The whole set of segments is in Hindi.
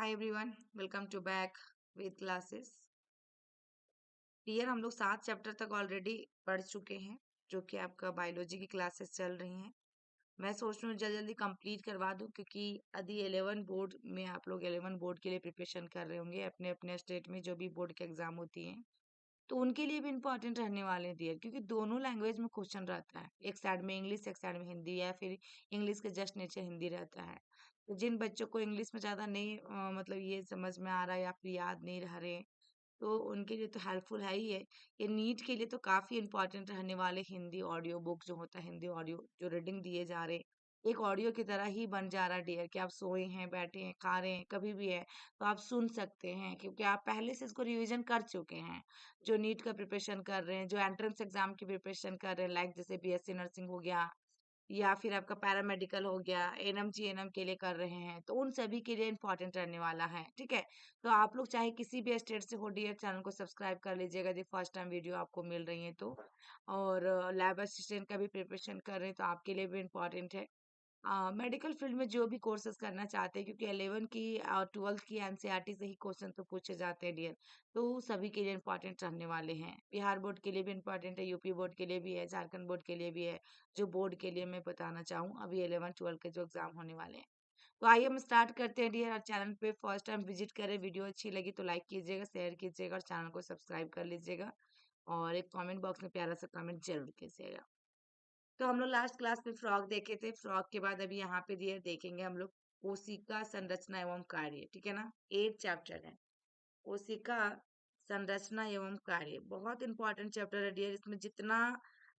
Hi everyone, welcome to back with classes. Dear, हम लोग 7 चैप्टर तक ऑलरेडी पढ़ चुके हैं, जो कि आपका बायोलॉजी की क्लासेस चल रही हैं। मैं सोच रही हूँ जल्दी जल्दी कंप्लीट करवा दूँ, क्योंकि यदि 11 बोर्ड में आप लोग 11 बोर्ड के लिए प्रिपरेशन कर रहे होंगे अपने अपने स्टेट में, जो भी बोर्ड के एग्जाम होती हैं, तो उनके लिए भी इम्पोर्टेंट रहने वाले हैं डियर, क्योंकि दोनों लैंग्वेज में क्वेश्चन रहता है। एक साइड में इंग्लिश, एक साइड में हिंदी, या फिर इंग्लिश के जस्ट नीचे हिंदी रहता है। तो जिन बच्चों को इंग्लिश में ज़्यादा नहीं मतलब ये समझ में आ रहा है या फिर याद नहीं रह रहे, तो उनके लिए तो हेल्पफुल है ही है। ये नीट के लिए तो काफ़ी इंपॉर्टेंट रहने वाले हिंदी ऑडियो बुक जो होता है, हिंदी ऑडियो जो रीडिंग दिए जा रहे, एक ऑडियो की तरह ही बन जा रहा है डियर, कि आप सोए हैं, बैठे हैं, खा रहे हैं, कभी भी है तो आप सुन सकते हैं, क्योंकि आप पहले से इसको रिवीजन कर चुके हैं। जो नीट का प्रिपरेशन कर रहे हैं, जो एंट्रेंस एग्जाम की प्रिपरेशन कर रहे हैं, लाइक जैसे बीएससी नर्सिंग हो गया, या फिर आपका पैरामेडिकल हो गया, एनएम जीएनएम के लिए कर रहे हैं, तो उन सभी के लिए इंपॉर्टेंट रहने वाला है। ठीक है, तो आप लोग चाहे किसी भी स्टेट से हो डियर, चैनल को सब्सक्राइब कर लीजिएगा यदि फर्स्ट टाइम वीडियो आपको मिल रही है तो। और लैब असिस्टेंट का भी प्रिपरेशन कर रहे हैं तो आपके लिए भी इम्पोर्टेंट है। मेडिकल फील्ड में जो भी कोर्सेज करना चाहते हैं, क्योंकि 11 की और 12th की एनसीईआरटी से ही क्वेश्चन तो पूछे जाते हैं डियर, तो सभी के लिए इंपॉर्टेंट रहने वाले हैं। बिहार बोर्ड के लिए भी इंपॉर्टेंट है, यूपी बोर्ड के लिए भी है, झारखंड बोर्ड के लिए भी है। जो बोर्ड के लिए मैं बताना चाहूँ, अभी 11 12 के जो एग्जाम होने वाले हैं। तो आइए हम स्टार्ट करते हैं डियर। और चैनल पे फर्स्ट टाइम विजिट करें, वीडियो अच्छी लगी तो लाइक कीजिएगा, शेयर कीजिएगा और चैनल को सब्सक्राइब कर लीजिएगा। और एक कमेंट बॉक्स में प्यारा सा कमेंट जरूर कीजिएगा। तो हम लोग लास्ट क्लास में फ्रॉग देखे थे। फ्रॉग के बाद अभी यहाँ पे डियर देखेंगे हम लोग कोशिका संरचना एवं कार्य। ठीक है ना, 8 चैप्टर है कोशिका संरचना एवं कार्य। बहुत इंपॉर्टेंट चैप्टर है डियर। इसमें जितना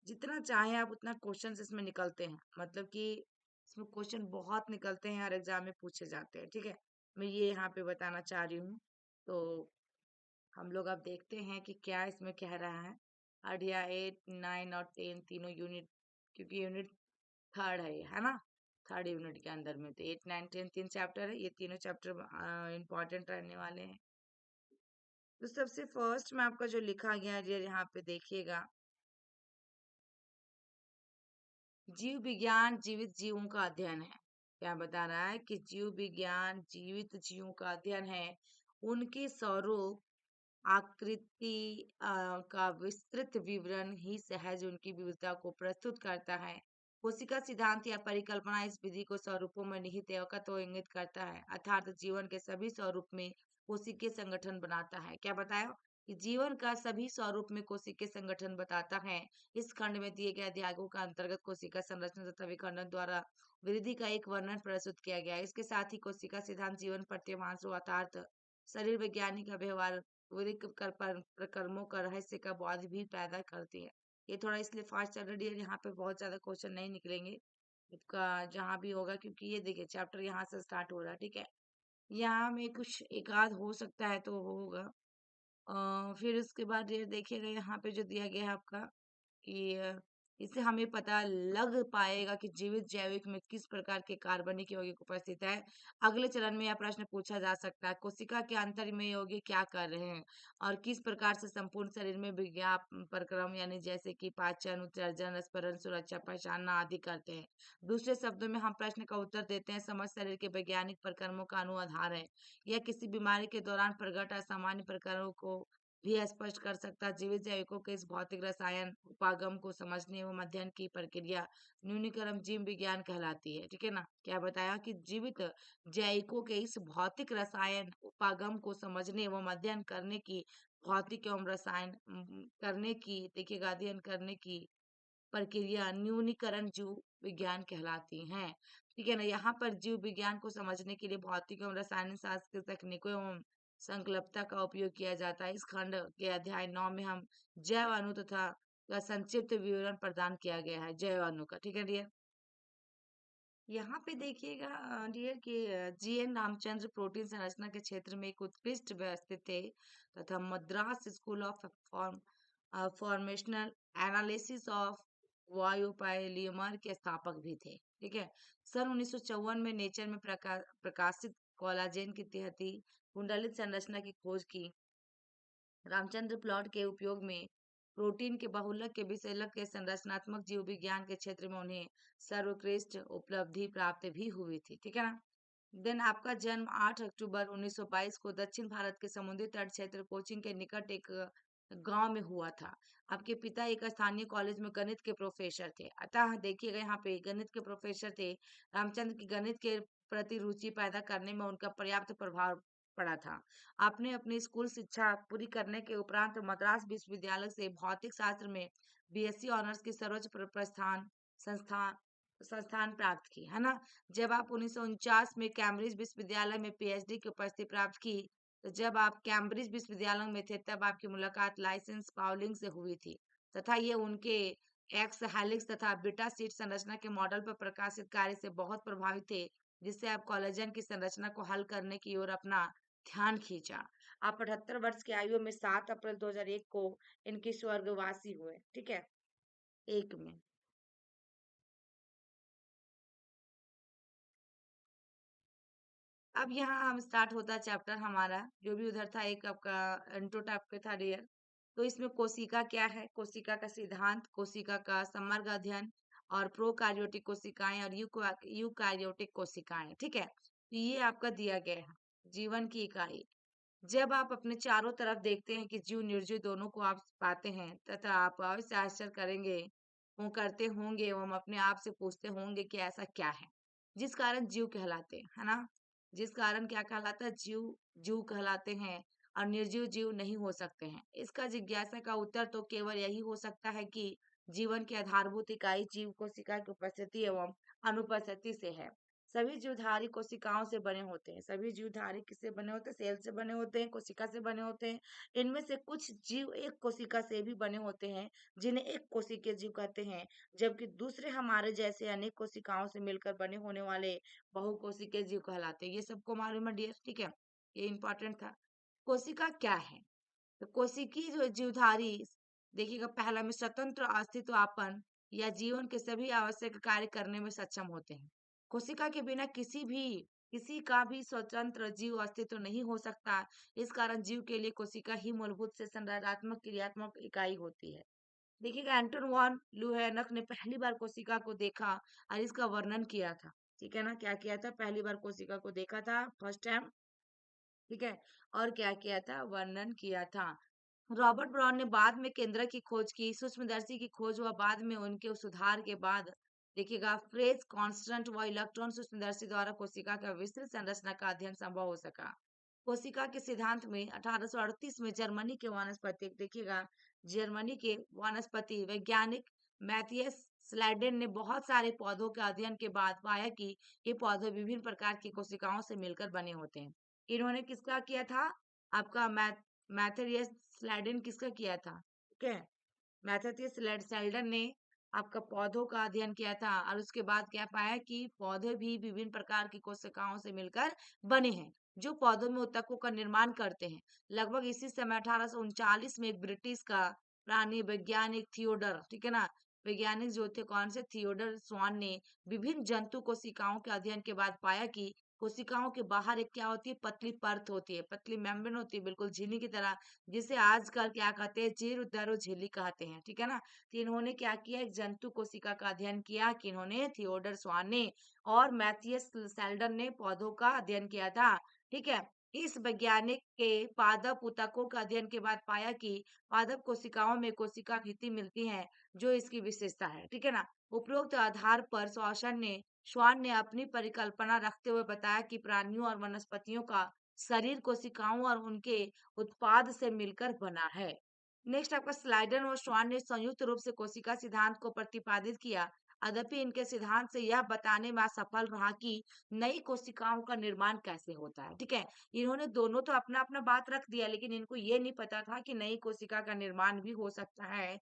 जितना चाहे आप उतना क्वेश्चन इसमें निकलते हैं, मतलब कि इसमें क्वेश्चन बहुत निकलते हैं और एग्जाम में पूछे जाते हैं। ठीक है, मैं ये यहाँ पे बताना चाह रही हूँ। तो हम लोग अब देखते हैं कि क्या इसमें कह रहा है। अढ़िया 8 9 और 10 तीनों यूनिट, क्योंकि यूनिट थर्ड है ये, है ना। थर्ड यूनिट के अंदर में तो 8 9 10 तीन चैप्टर है, ये तीनों चैप्टर इंपॉर्टेंट रहने वाले हैं। तो सबसे फर्स्ट में आपका जो लिखा गया है डियर, यहाँ पे देखिएगा, जीव विज्ञान जीवित जीवों का अध्ययन है। क्या बता रहा है कि जीव विज्ञान जीवित जीवों का अध्ययन है, उनके स्वरूप आकृति का विस्तृत विवरण ही सहज उनकी विविधता को प्रस्तुत करता है। कोशिका सिद्धांत या परिकल्पना इस विधि को स्वरूपों में निहित एकत्व को इंगित करता है, अर्थात जीवन के सभी स्वरूप में कोशिकीय संगठन बनाता है। क्या बताया कि जीवन का सभी स्वरूप में कोशिकीय संगठन बताता है। इस खंड में दिए गए अध्यायों का अंतर्गत कोशिका संरचना तथा विखंडन द्वारा वृद्धि का एक वर्णन प्रस्तुत किया गया है। इसके साथ ही कोशिका सिद्धांत जीवन प्रतिमांश अर्थात शरीर वैज्ञानिक का व्यवहार विधिक प्रकर्मों का रहस्य का बोध भी पैदा करती है। ये थोड़ा इसलिए फास्ट चल रही है, यहाँ पे बहुत ज्यादा क्वेश्चन नहीं निकलेंगे इसका, जहाँ भी होगा, क्योंकि ये देखिए चैप्टर यहाँ से स्टार्ट हो रहा है। ठीक है, यहाँ में कुछ एक आध हो सकता है तो होगा। फिर उसके बाद ये देखिएगा यहाँ पे जो दिया गया है आपका, कि इससे हमें पता लग पाएगा कि जीवित जैविक में किस प्रकार के कार्बनिक यौगिक उपस्थित है। अगले चरण में यह प्रश्न पूछा जा सकता है, कोशिका के अंतर में यौगिक क्या कर रहे हैं और किस प्रकार से संपूर्ण शरीर में विज्ञाप प्रक्रम, यानी जैसे कि पाचन, उत्सर्जन, स्परण, सुरक्षा, पहचानना आदि करते हैं। दूसरे शब्दों में हम प्रश्न का उत्तर देते हैं, समस्त शरीर के वैज्ञानिक प्रक्रमों का अनुआधार है। यह किसी बीमारी के दौरान प्रकट असामान्य प्रकारों को भी स्पष्ट कर सकता है। जीवित जैविकों के इस भौतिक रसायन उपागम को समझने एवं अध्ययन की प्रक्रिया न्यूनीकरण जीव विज्ञान कहलाती है। ठीक है ना, क्या बताया कि जीवित जैविकों के इस भौतिक रसायन उपागम को समझने एवं अध्ययन करने की, भौतिक एवं रसायन करने की, देखिएगा, अध्ययन करने की प्रक्रिया न्यूनीकरण जीव विज्ञान कहलाती हैं। ठीक है ना, यहाँ पर जीव विज्ञान को समझने के लिए भौतिक एवं रासायनिक शास्त्र की तकनीकों एवं संकल्पता का उपयोग किया जाता है। इस खंड के अध्याय 9 में हम जैव अणु तथा का संक्षिप्त विवरण प्रदान किया गया है, जैव अणु का। ठीक है डियर, यहाँ पे देखिएगा डियर कि जीएन रामचंद्र प्रोटीन संरचना के क्षेत्र में एक उत्कृष्ट व्यवस्थित थे, तथा Madras school of formational analysis of वायोपाइलियमर के स्थापक भी थे। ठीक है, सन 1954 में नेचर में प्रकाशित कोलाजेन की तिहती कुंडलित संरचना की खोज की। रामचंद्र प्लॉट के उपयोग में प्रोटीन के बहुलक के विषयलक के संरचनात्मक जीव विज्ञान के क्षेत्र में उन्हें सर्वोत्कृष्ट उपलब्धि प्राप्त भी हुई थी। ठीक है ना, देन आपका जन्म 8 अक्टूबर 1922 को दक्षिण भारत के समुद्री तट क्षेत्र कोचिंग के निकट एक गांव में हुआ था। आपके पिता एक स्थानीय कॉलेज में गणित के प्रोफेसर थे। अतः देखिएगा यहाँ पे गणित के प्रोफेसर थे। रामचंद्र की गणित के प्रति रुचि पैदा करने में उनका पर्याप्त प्रभाव पड़ा था। आपने अपनी स्कूल शिक्षा पूरी करने के उपरांत मद्रास विश्वविद्यालय से भौतिक शास्त्र में बीएससी ऑनर्स की सर्वोच्च प्रस्थान संस्थान संस्थान प्राप्त की, है ना। जब आप 1949 में कैम्ब्रिज विश्वविद्यालय में पीएचडी की उपस्थिति प्राप्त की, तो जब आप कैम्ब्रिज विश्वविद्यालय में थे तब आपकी मुलाकात लाइसेंस पाउलिंग से हुई थी तथा ये उनके एक्स हेलिक्स तथा बीटा सीट संरचना के मॉडल पर प्रकाशित कार्य से बहुत प्रभावित थे, जिससे आप कोलेजन की संरचना को हल करने की ओर अपना ध्यान खींचा। आप 78 वर्ष की आयु में 7 अप्रैल 2001 को इनकी स्वर्गवासी हुए, ठीक है, एक में। अब यहाँ हम स्टार्ट होता है चैप्टर हमारा, जो भी उधर था एक आपका इंट्रो टाइप के था डियर। तो इसमें कोशिका क्या है, कोशिका का सिद्धांत, कोशिका का समग्र अध्ययन और प्रोकार्योटिक कोशिकाएं और यूकार्योटिक कोशिकाएं, ठीक है। तो ये आपका दिया गया है जीवन की इकाई। जब आप अपने चारों तरफ देखते हैं कि जीव निर्जीव दोनों को आप पाते हैं तथा आप अवश्य आश्चर्य करेंगे, वो करते होंगे एवं अपने आप से पूछते होंगे कि ऐसा क्या है जिस कारण जीव कहलाते हैं, है ना। जिस कारण क्या कहलाता है, जीव जीव कहलाते हैं और निर्जीव जीव नहीं हो सकते हैं। इसका जिज्ञासा का उत्तर तो केवल यही हो सकता है कि जीवन की आधारभूत इकाई जीव कोशिका की उपस्थिति एवं अनुपस्थिति से है। सभी जीवधारी कोशिकाओं से बने होते हैं। सभी जीवधारी किससे बने होते हैं, सेल से बने होते हैं, कोशिका से बने होते हैं। इनमें से कुछ जीव एक कोशिका से भी बने होते हैं, जिन्हें एक कोशिकीय जीव कहते हैं, जबकि दूसरे हमारे जैसे अनेक कोशिकाओं से मिलकर बने होने वाले बहुकोशिकीय जीव कहलाते हैं। ये सबको मालूम है डियर, ठीक है, ये इंपॉर्टेंट था। कोशिका क्या है, तो कोशिकीय जो जीवधारी, देखिएगा पहला में स्वतंत्र अस्तित्वपन या जीवन के सभी आवश्यक कार्य करने में सक्षम होते हैं। कोशिका के बिना किसी का भी स्वतंत्र जीव अस्तित्व नहीं हो सकता। इस कारण जीव के लिए कोशिका ही मूलभूत से संरचनात्मक क्रियात्मक इकाई होती है। देखिएगा एंटन वॉन ल्यूहेनक ने पहली बार कोशिका को देखा और इसका वर्णन किया था, ठीक है ना। क्या किया था, पहली बार कोशिका को देखा था, फर्स्ट टाइम, ठीक है, और क्या किया था, वर्णन किया था। रॉबर्ट ब्राउन ने बाद में केंद्रक की खोज की, सूक्ष्मदर्शी की खोज हुआ बाद में, उनके सुधार के बाद देखिएगा फ्रेज कांस्टेंट व इलेक्ट्रॉन सूक्ष्मदर्शी द्वारा कोशिका का विस्तृत संरचना का अध्ययन संभव हो सका। कोशिका के सिद्धांत में 1838 में जर्मनी के वनस्पति, देखिएगा जर्मनी के वनस्पति वैज्ञानिक मैथियस स्लाइडेन ने बहुत सारे पौधों के अध्ययन के बाद पाया कि ये पौधे विभिन्न प्रकार की कोशिकाओं से मिलकर बने होते हैं। इन्होंने किसका किया था, आपका मैथेरियस स्लाइडन किसका किया था, ठीक है, मैथेरियस स्लाइडन ने आपका पौधों का अध्ययन किया था और उसके बाद क्या पाया कि पौधे भी विभिन्न प्रकार की कोशिकाओं से मिलकर बने हैं, जो पौधों में ऊतकों का निर्माण करते हैं। लगभग इसी समय 1839 में एक ब्रिटिश का प्राणी वैज्ञानिक थियोडर, ठीक है ना, वैज्ञानिक जो थे कौन से, थियोडर स्वान ने विभिन्न जंतु कोशिकाओं के अध्ययन के बाद पाया कि कोशिकाओं के बाहर एक क्या होती है, पतली परत होती है, पतली मेम्ब्रेन होती है, बिल्कुल झिल्ली की तरह, जिसे आजकल क्या कहते हैं, जीर दरो झिल्ली कहते हैं, ठीक है ना। तो इन्होंने क्या किया, एक जंतु कोशिका का अध्ययन किया, कि इन्होंने थियोडर स्वान ने और मैथियस सेल्डन ने पौधों का अध्ययन किया था, ठीक है। इस वैज्ञानिक के पादप ऊतकों का अध्ययन के बाद पाया कि पादप कोशिकाओं में कोशिका भित्ति मिलती है, जो इसकी विशेषता है, ठीक है ना। उपरोक्त आधार पर श्वान ने अपनी परिकल्पना रखते हुए बताया कि प्राणियों और वनस्पतियों का शरीर कोशिकाओं और उनके उत्पाद से मिलकर बना है। नेक्स्ट आपका स्लाइडन और श्वान ने संयुक्त रूप से कोशिका सिद्धांत को प्रतिपादित किया। यद्यपि इनके सिद्धांत से यह बताने में असफल रहा कि नई कोशिकाओं का निर्माण कैसे होता है, ठीक है। इन्होंने दोनों तो अपना अपना बात रख दिया, लेकिन इनको ये नहीं पता था कि नई कोशिका का निर्माण भी हो सकता है।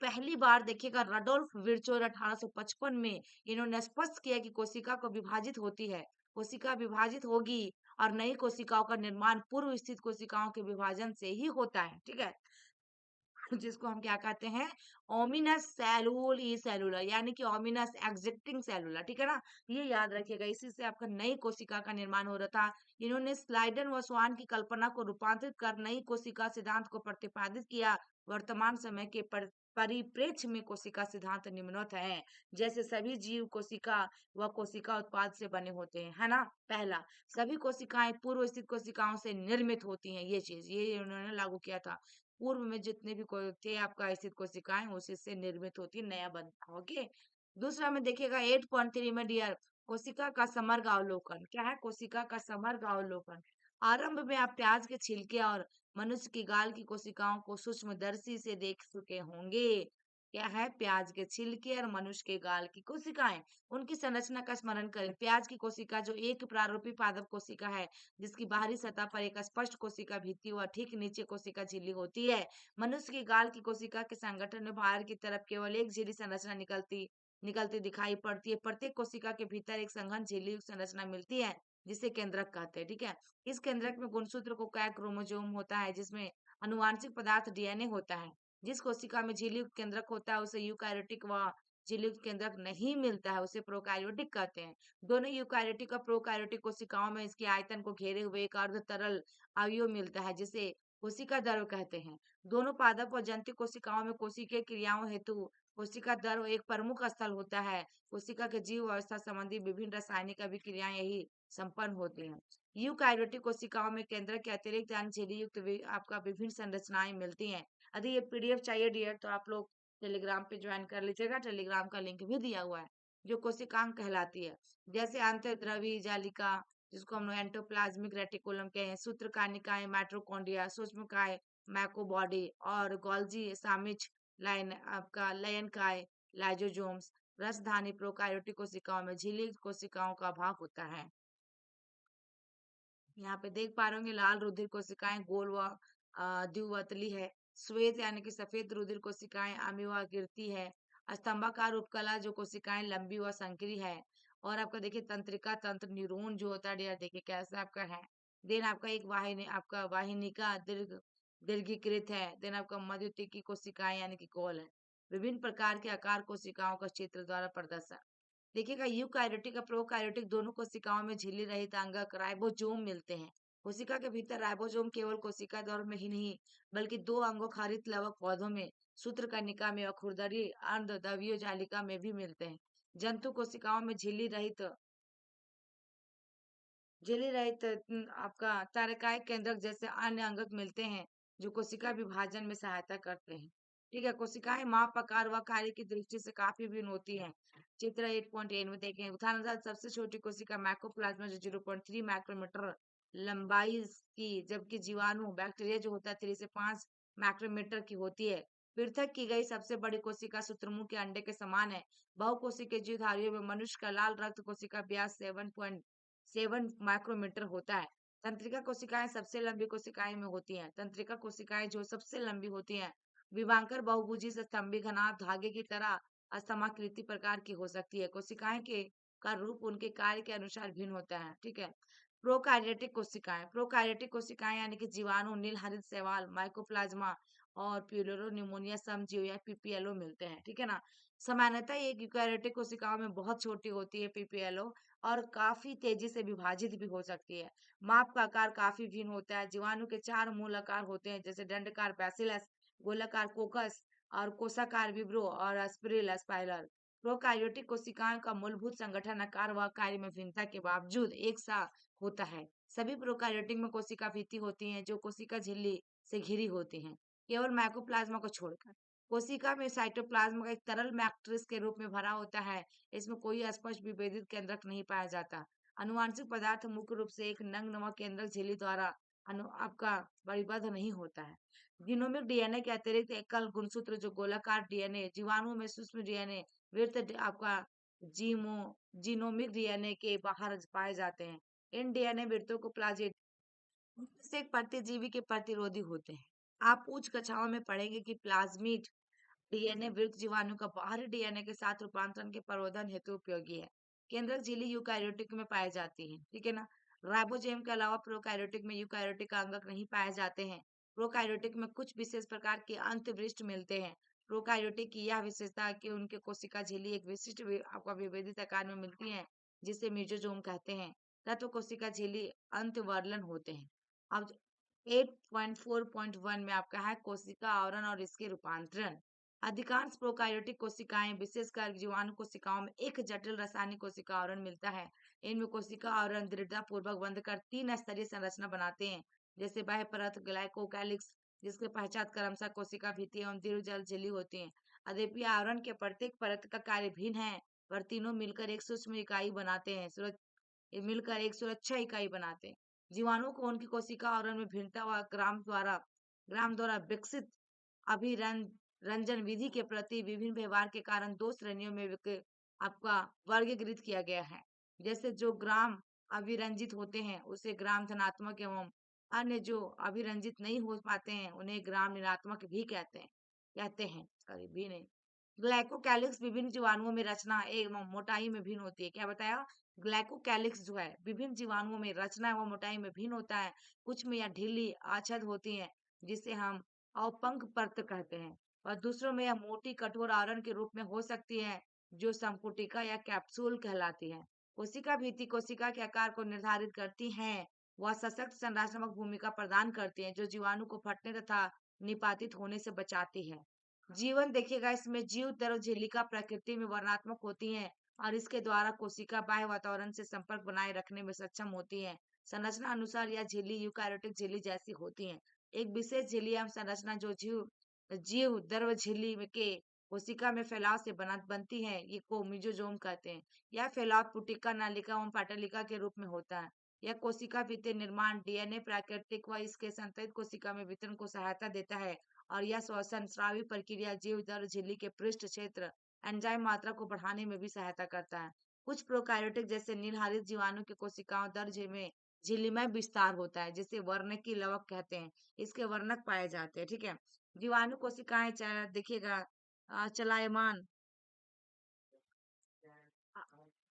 पहली बार देखिएगा रडोल्फ विर्चोर 1855 में इन्होंने स्पष्ट किया कि कोशिका को विभाजित होती है, कोशिका विभाजित होगी और नई कोशिकाओं का निर्माण पूर्व स्थित कोशिकाओं के विभाजन से ही होता है, ठीक है, जिसको हम क्या कहते हैं, ओमिनस सेलुल ई सेलुलर, यानी कि ओमिनस एग्जिस्टिंग सेलुलर, ठीक है ना। ये याद रखिएगा, इसी से आपका नई कोशिका का निर्माण हो रहा था। इन्होंने स्लाइडन व स्वान की कल्पना को रूपांतरित कर नई कोशिका सिद्धांत को प्रतिपादित किया। वर्तमान समय के परिप्रेक्ष्य में कोशिका सिद्धांत निम्नवत है। जैसे सभी जीव कोशिका व कोशिका उत्पाद से बने होते हैं, है ना। पहला, सभी कोशिकाएं पूर्व स्थित कोशिकाओं से निर्मित होती हैं। ये चीज ये उन्होंने लागू किया था। पूर्व में जितने भी थे आपका स्थित कोशिकाएं उसी से निर्मित होती है, नया बनता है। ओके। दूसरा में देखिएगा 8.3 में डियर कोशिका का समग्र अवलोकन। क्या है? कोशिका का समग्र अवलोकन। आरंभ में आप प्याज के छिलके और मनुष्य की गाल की कोशिकाओं को सूक्ष्मदर्शी से देख चुके होंगे। क्या है? प्याज के छिलके और मनुष्य के गाल की कोशिकाएं। उनकी संरचना का स्मरण करें। प्याज की कोशिका जो एक प्रारूपी पादप कोशिका है, जिसकी बाहरी सतह पर एक स्पष्ट कोशिका भित्ति व ठीक नीचे कोशिका झिल्ली होती है। मनुष्य की गाल की कोशिका के संगठन में बाहर की तरफ केवल एक झिल्ली संरचना निकलती निकलती दिखाई पड़ती है। प्रत्येक कोशिका के भीतर एक संघन झिल्ली युक्त संरचना मिलती है, जिसे केंद्रक कहते हैं। ठीक है। इस केंद्रक में गुणसूत्र को क्या क्रोमोसोम होता है, जिसमें अनुवांशिक पदार्थ डीएनए होता है। जिस कोशिका में झिल्ली युक्त केंद्रक होता है उसे यूकारियोटिक व झिल्ली युक्त केंद्रक नहीं मिलता है, उसे प्रोकारियोटिक कहते हैं। दोनों यूकारियोटिक और प्रोकारियोटिक कोशिकाओं में इसके आयतन को घेरे हुए एक अर्ध तरल अवयव मिलता है, जिसे कोशिका द्रव्य कहते हैं। दोनों पादप और जंतु कोशिकाओं में कोशिकीय क्रियाओं हेतु कोशिका द्रव्य एक प्रमुख स्थल होता है। कोशिका के जीव अवस्था संबंधी विभिन्न रासायनिक अभिक्रियाएं यही संपन्न होती हैं। यूकारियोटिक कोशिकाओं में केंद्र के अतिरिक्त अन्य झिल्ली युक्त आपका विभिन्न संरचनाएं मिलती हैं। यदि ये पीडीएफ चाहिए डियर तो आप लोग टेलीग्राम पे ज्वाइन कर लीजिएगा। टेलीग्राम का लिंक भी दिया हुआ है। जो कोशिकांग कहलाती है, जैसे आंतरद्रव्यी जालिका, जिसको हम लोग एंडोप्लाज्मिक रेटिकुलम कहे हैं, सूत्रकानिकाएं, माइटोकॉन्ड्रिया, सूक्ष्मकाय, मैकोबॉडी और गोल्जी सामिच, लाइन आपका लयनकाय, लाइजोजोम्स। रसधानी प्रोकारियोटिक कोशिकाओं में झिल्ली कोशिकाओं का अभाव होता है। यहाँ पे देख पा रहे होंगे लाल रुधिर कोशिकाएं गोल व द्विवतली है। श्वेत यानी कि सफेद रुधिर कोशिकाएं अमीवाकृति है। स्तंभाकार उपकला जो कोशिकाएं लंबी व संकरी है। और आपका देखिए तंत्रिका तंत्र न्यूरॉन जो होता है डियर, देखिए कैसा आपका है। देन आपका एक वाहिनी आपका वाहिनिका दीर्घीकृत है। देन आपका मध्युतिकी कोशिकाएं यानी कि गोल है। विभिन्न प्रकार के आकार कोशिकाओं का चित्र द्वारा प्रदर्शन। देखिएगा यूकारियोटिक और प्रोकारियोटिक दोनों कोशिकाओं में झिल्ली रहित अंगक राइबोसोम मिलते हैं। कोशिका के भीतर राइबोसोम केवल कोशिका द्वार में ही नहीं, बल्कि दो अंगों हरित लवक पौधों में, सूत्रकनिका में और खुरदरी अर्धद्रव्यीय जालिका में भी मिलते हैं। जंतु कोशिकाओं में झिल्ली रहित आपका तारकाय केंद्रक जैसे अन्य अंगक मिलते हैं, जो कोशिका विभाजन में सहायता करते हैं। ठीक है। कोशिकाएं माप, आकार व कार्य की दृष्टि से काफी भिन्न होती हैं। चित्र 8.8 में देखें। उदाहरण सबसे छोटी कोशिका माइकोप्लाज्मा जो 0.3 माइक्रोमीटर लंबाई की, जबकि जीवाणु बैक्टीरिया जो होता है 3 से 5 माइक्रोमीटर की होती है। पृथक की गई सबसे बड़ी कोशिका शुतुरमुर्ग के अंडे के समान है। बहुकोशिकीय जीवधारियों में मनुष्य का लाल रक्त कोशिका व्यास 7 माइक्रोमीटर होता है। तंत्रिका कोशिकाएं सबसे लंबी कोशिकाएं में होती हैं। तंत्रिका कोशिकाएं जो सबसे लंबी होती हैं, विभांकर बहुभुजी से स्तंभी घनाभ धागे की तरह स्तंभाकृति प्रकार की हो सकती है। कोशिकाएं के का रूप उनके कार्य के अनुसार भिन्न होता है। ठीक है। प्रोकार्योटिक कोशिकाएं यानी कि जीवाणु, नील हरित शैवाल, माइकोप्लाज्मा और प्यूरेरो न्यूमोनिया समजीव या पीपीएलओ मिलते हैं। ठीक है ना। सामान्यतः एक यूकारियोटिक कोशिकाओं में बहुत छोटी होती है पीपीएलओ, और काफी तेजी से विभाजित भी हो सकती है। माप का आकार काफी भिन्न होता है। जीवाणु के 4 मूल आकार होते हैं, जैसे दंडकार बैसिलस, गोलाकार कोकस और कोषाकार विब्रो और स्पिरिल स्पाइरल। प्रोकार्योटिक कोशिकाओं का मूलभूत संगठन आकार व कार्य में भिन्नता के बावजूद एक सा होता है। सभी प्रोकार्योटिक में कोशिका भित्ति होती हैं, जो कोशिका झिल्ली से घिरी होती हैं, केवल माइकोप्लाज्मा को छोड़कर। कोशिका में साइटोप्लाज्म का एक तरल मैट्रिक्स के रूप में भरा होता है। इसमें कोई स्पष्ट विभेदित केंद्रक नहीं पाया जाता। अनुवांशिक पदार्थ मुख्य रूप से एक नंग केंद्रक झिल्ली द्वारा आपका परिबद्ध नहीं होता है। जीनोमिक डीएनए के अतिरिक्त एकल गुणसूत्र जो गोलाकार डीएनए, जीवाणु में सूक्ष्म डीएनए वृत्त आपका जीमो जीनोमिक डीएनए के बाहर पाए जाते हैं। इन डीएनए वृत्तों को प्लाजिड से एक प्रतिजीवी के प्रतिरोधी होते हैं। आप उच्च कक्षाओं में पढ़ेंगे कि प्लाज्मिड डीएनए वृक्क जीवाणु का बाहरी डीएनए के साथ रूपांतरण के प्रवर्धन हेतु उपयोगी है। केंद्रक झिल्ली यूकारियोटिक में पाई जाती है। ठीक है ना। राइबोसोम के अलावा प्रोकारियोटिक में यूकारियोटिक अंगक नहीं पाए जाते हैं। प्रोकारियोटिक में कुछ विशेष प्रकार के अंतःवृष्ट मिलते हैं। प्रोकारियोटिक की यह विशेषता है कि उनके कोशिका झिल्ली एक विशिष्ट आपका विभेदित आकार में मिलती है, जिसे मेसोजोम कहते हैं। तत्व कोशिका झिल्ली अंतवर्लन होते हैं। अब 8.4.1 में आपका है कोशिका आवरण और इसके रूपांतरण। अधिकांश प्रोकार्योटिक कोशिकाएं विशेषकर जीवाणु कोशिकाओं में एक जटिल रासायनिक कोशिका आवरण मिलता है। इनमें कोशिका आवरण दृढ़ता पूर्वक बंद कर 3 स्तरीय संरचना बनाते हैं, जैसे बाह्य परत ग्लाइकोकैलिक्स, जिसके पश्चात क्रमशः कोशिका भित्ति एवं दीर्घ जल झिल्ली होती है। यद्यपि आवरण के प्रत्येक परत का कार्य भिन्न है, पर तीनों मिलकर एक सूक्ष्म इकाई बनाते हैं। ये मिलकर एक सुरक्षा इकाई बनाते हैं। जीवाणुओं को उनकी कोशिका आवरण में भिन्नता व ग्राम द्वारा विकसित अभिरंजन विधि के प्रति विभिन्न व्यवहार के कारण 2 श्रेणियों में आपका वर्गीकृत किया गया है। जैसे जो ग्राम अभिरंजित होते हैं उसे ग्राम धनात्मक एवं अन्य जो अभिरंजित नहीं हो पाते हैं उन्हें ग्राम ऋणात्मक भी कहते हैं सॉरी भी नहीं। ग्लाइकोकैलिक्स विभिन्न जीवाणुओं में रचना एवं मोटाई में भिन्न होती है। क्या बताया? ग्लाइकोकैलिक्स जो है विभिन्न जीवाणुओं में रचना एवं मोटाई में भिन्न होता है। कुछ में यह ढीली आच्छादित होती है, जिसे हम अवपंक परत कहते हैं, और दूसरों में यह मोटी कठोर आवरण के रूप में हो सकती है, जो संपुटिका या कैप्सूल कहलाती है। कोशिका भित्ति कोशिका के आकार को निर्धारित करती है। वह सशक्त संरचनात्मक भूमिका प्रदान करती है, जो जीवाणु को फटने तथा निपातित होने से बचाती है। जीवन देखिएगा, इसमें जीव तरह झिल्लिका प्रकृति में वर्णात्मक होती है और इसके द्वारा कोशिका बाह्य वातावरण से संपर्क बनाए रखने में सक्षम होती है। संरचना अनुसार यह झिल्ली यूकारियोटिक झिल्ली जैसी होती है। एक विशेष झिल्ली एवं संरचना जो जीव जीव द्रव झिल्ली के कोशिका में फैलाव से बनती है, ये को मिजोजोम कहते हैं। यह फैलाव पुटिका, नालिका एवं पाटलिका के रूप में होता है। यह कोशिका भित्ति निर्माण, डीएनए प्राकृतिक व इसके संतत कोशिका में वितरण को सहायता देता है, और यह श्वसन स्रावी प्रक्रिया जीव दर झिल्ली के पृष्ठ क्षेत्र एंजाइम मात्रा को बढ़ाने में भी सहायता करता है। कुछ प्रोकार्योटिक जैसे नीलहरित जीवाणु के कोशिकाओं दर में झिल्लीमय विस्तार होता है, जिसे वर्णकी लवक कहते हैं। इसके वर्णक पाए जाते हैं। ठीक है। जीवाणु कोशिकाएं देखिएगा चलायमान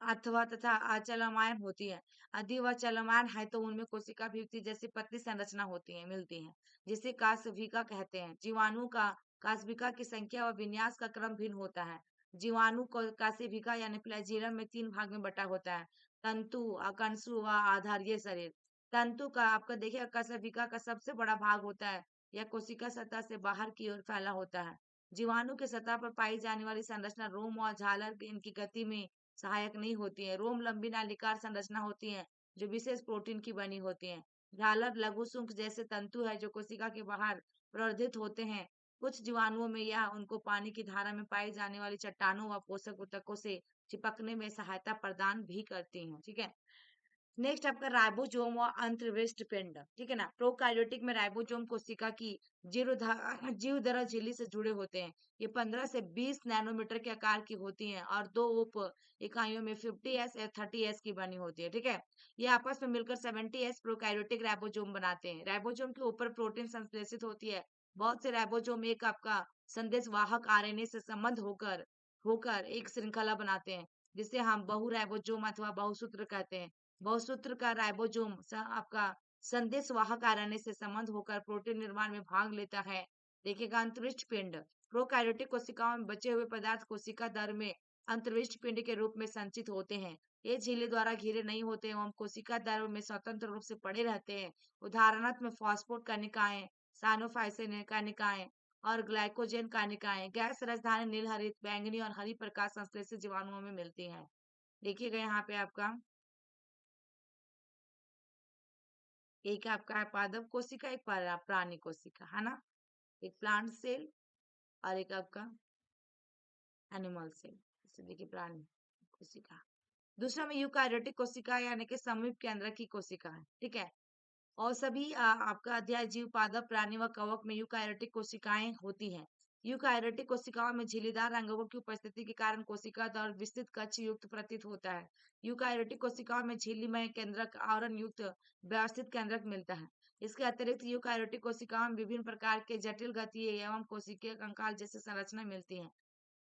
अथवा तथा अचलमान होती है। यदि वह चलमान है तो उनमें कोशिका भित्ति जैसी पतली संरचना मिलती है, जिसे काशविका कहते हैं। जीवाणु का काशविका की संख्या व विन्यास का क्रम भिन्न होता है। जीवाणु को काशविका यानी फ्लैजिलम में 3 भाग में बटा होता है: तंतु, अकंसु व आधारीय शरीर। तंतु का आपका देखिएगा काशविका का सबसे बड़ा भाग होता है। यह कोशिका सतह से बाहर की ओर फैला होता है। जीवाणु के सतह पर पाई जाने वाली संरचना रोम और झालर इनकी गति में सहायक नहीं होती है। रोम लंबी नालिकार संरचना होती है, जो विशेष प्रोटीन की बनी होती है। झालर लघु शुंख जैसे तंतु है, जो कोशिका के बाहर प्रवर्धित होते हैं। कुछ जीवाणुओं में यह उनको पानी की धारा में पाई जाने वाली चट्टानों व पोषक ऊतकों से चिपकने में सहायता प्रदान भी करती हैं। ठीक है। नेक्स्ट आपका राइबोसोम और अंतर्विष्ट पिंड। ठीक है ना। प्रोकार्योटिक में राइबोसोम कोशिका की जीवधारा झिल्ली से जुड़े होते हैं। ये 15 से 20 नैनोमीटर के आकार की होती हैं और 2 उप इकाइयों में 50s या 30s की बनी होती है। ठीक है। ये आपस में मिलकर 70s प्रोकार्योटिक राइबोसोम बनाते हैं। राइबोसोम के ऊपर प्रोटीन संश्लेषित होती है। बहुत से राइबोसोम एक आपका संदेश वाहक आरएनए से संबंध होकर होकर एक श्रृंखला बनाते हैं, जिसे हम बहुराइबोसोम अथवा बहुसूत्र कहते हैं। बहुसूत्र का राइबोसोम आपका संदेश वाहक आरएनए से संबंध होकर प्रोटीन निर्माण में भाग लेता है। देखिएगा अंतरिक्ष पिंड। प्रोकार्योटिक कोशिकाओं में बचे हुए पदार्थ कोशिका दर में अंतरिक्ष पिंड के रूप में संचित होते हैं। ये झिल्ली द्वारा घिरे नहीं होते एवं कोशिका दर में स्वतंत्र रूप से पड़े रहते हैं। उदाहरणार्थ में फॉस्फोट कनिकाएं, साइनोफाइसिन कनिकाएं और ग्लाइकोजेन कनिकाएं गैस राजधानी नीलहरित, बैंगनी और हरी प्रकाश संश्लेषित जीवाणुओं में मिलती हैं। देखिएगा यहाँ पे आपका एक आपका है पादप कोशिका, एक प्राणी कोशिका, है ना। एक प्लांट सेल और एक आपका एनिमल सेल। इसे देखिए प्राणी कोशिका। दूसरा में यूकारियोटिक कोशिका यानी कि समीप केंद्र की कोशिका है। ठीक है। और सभी आपका अध्याय जीव, पादप, प्राणी व कवक में यूकारियोटिक कोशिकाएं होती हैं। यूकारियोटिक कोशिकाओं में झिल्लीदार अंगों की उपस्थिति के कारण कोशिका दर विस्तृत कक्ष युक्त प्रतीत होता है। यूकारियोटिक कोशिकाओं में झिल्लीमय केंद्रक आवरण युक्त व्यवस्थित केंद्रक मिलता है। इसके अतिरिक्त यूकारियोटिक कोशिकाओं में विभिन्न प्रकार के जटिल गतीय एवं कोशिकीय कंकाल जैसे संरचना मिलती है।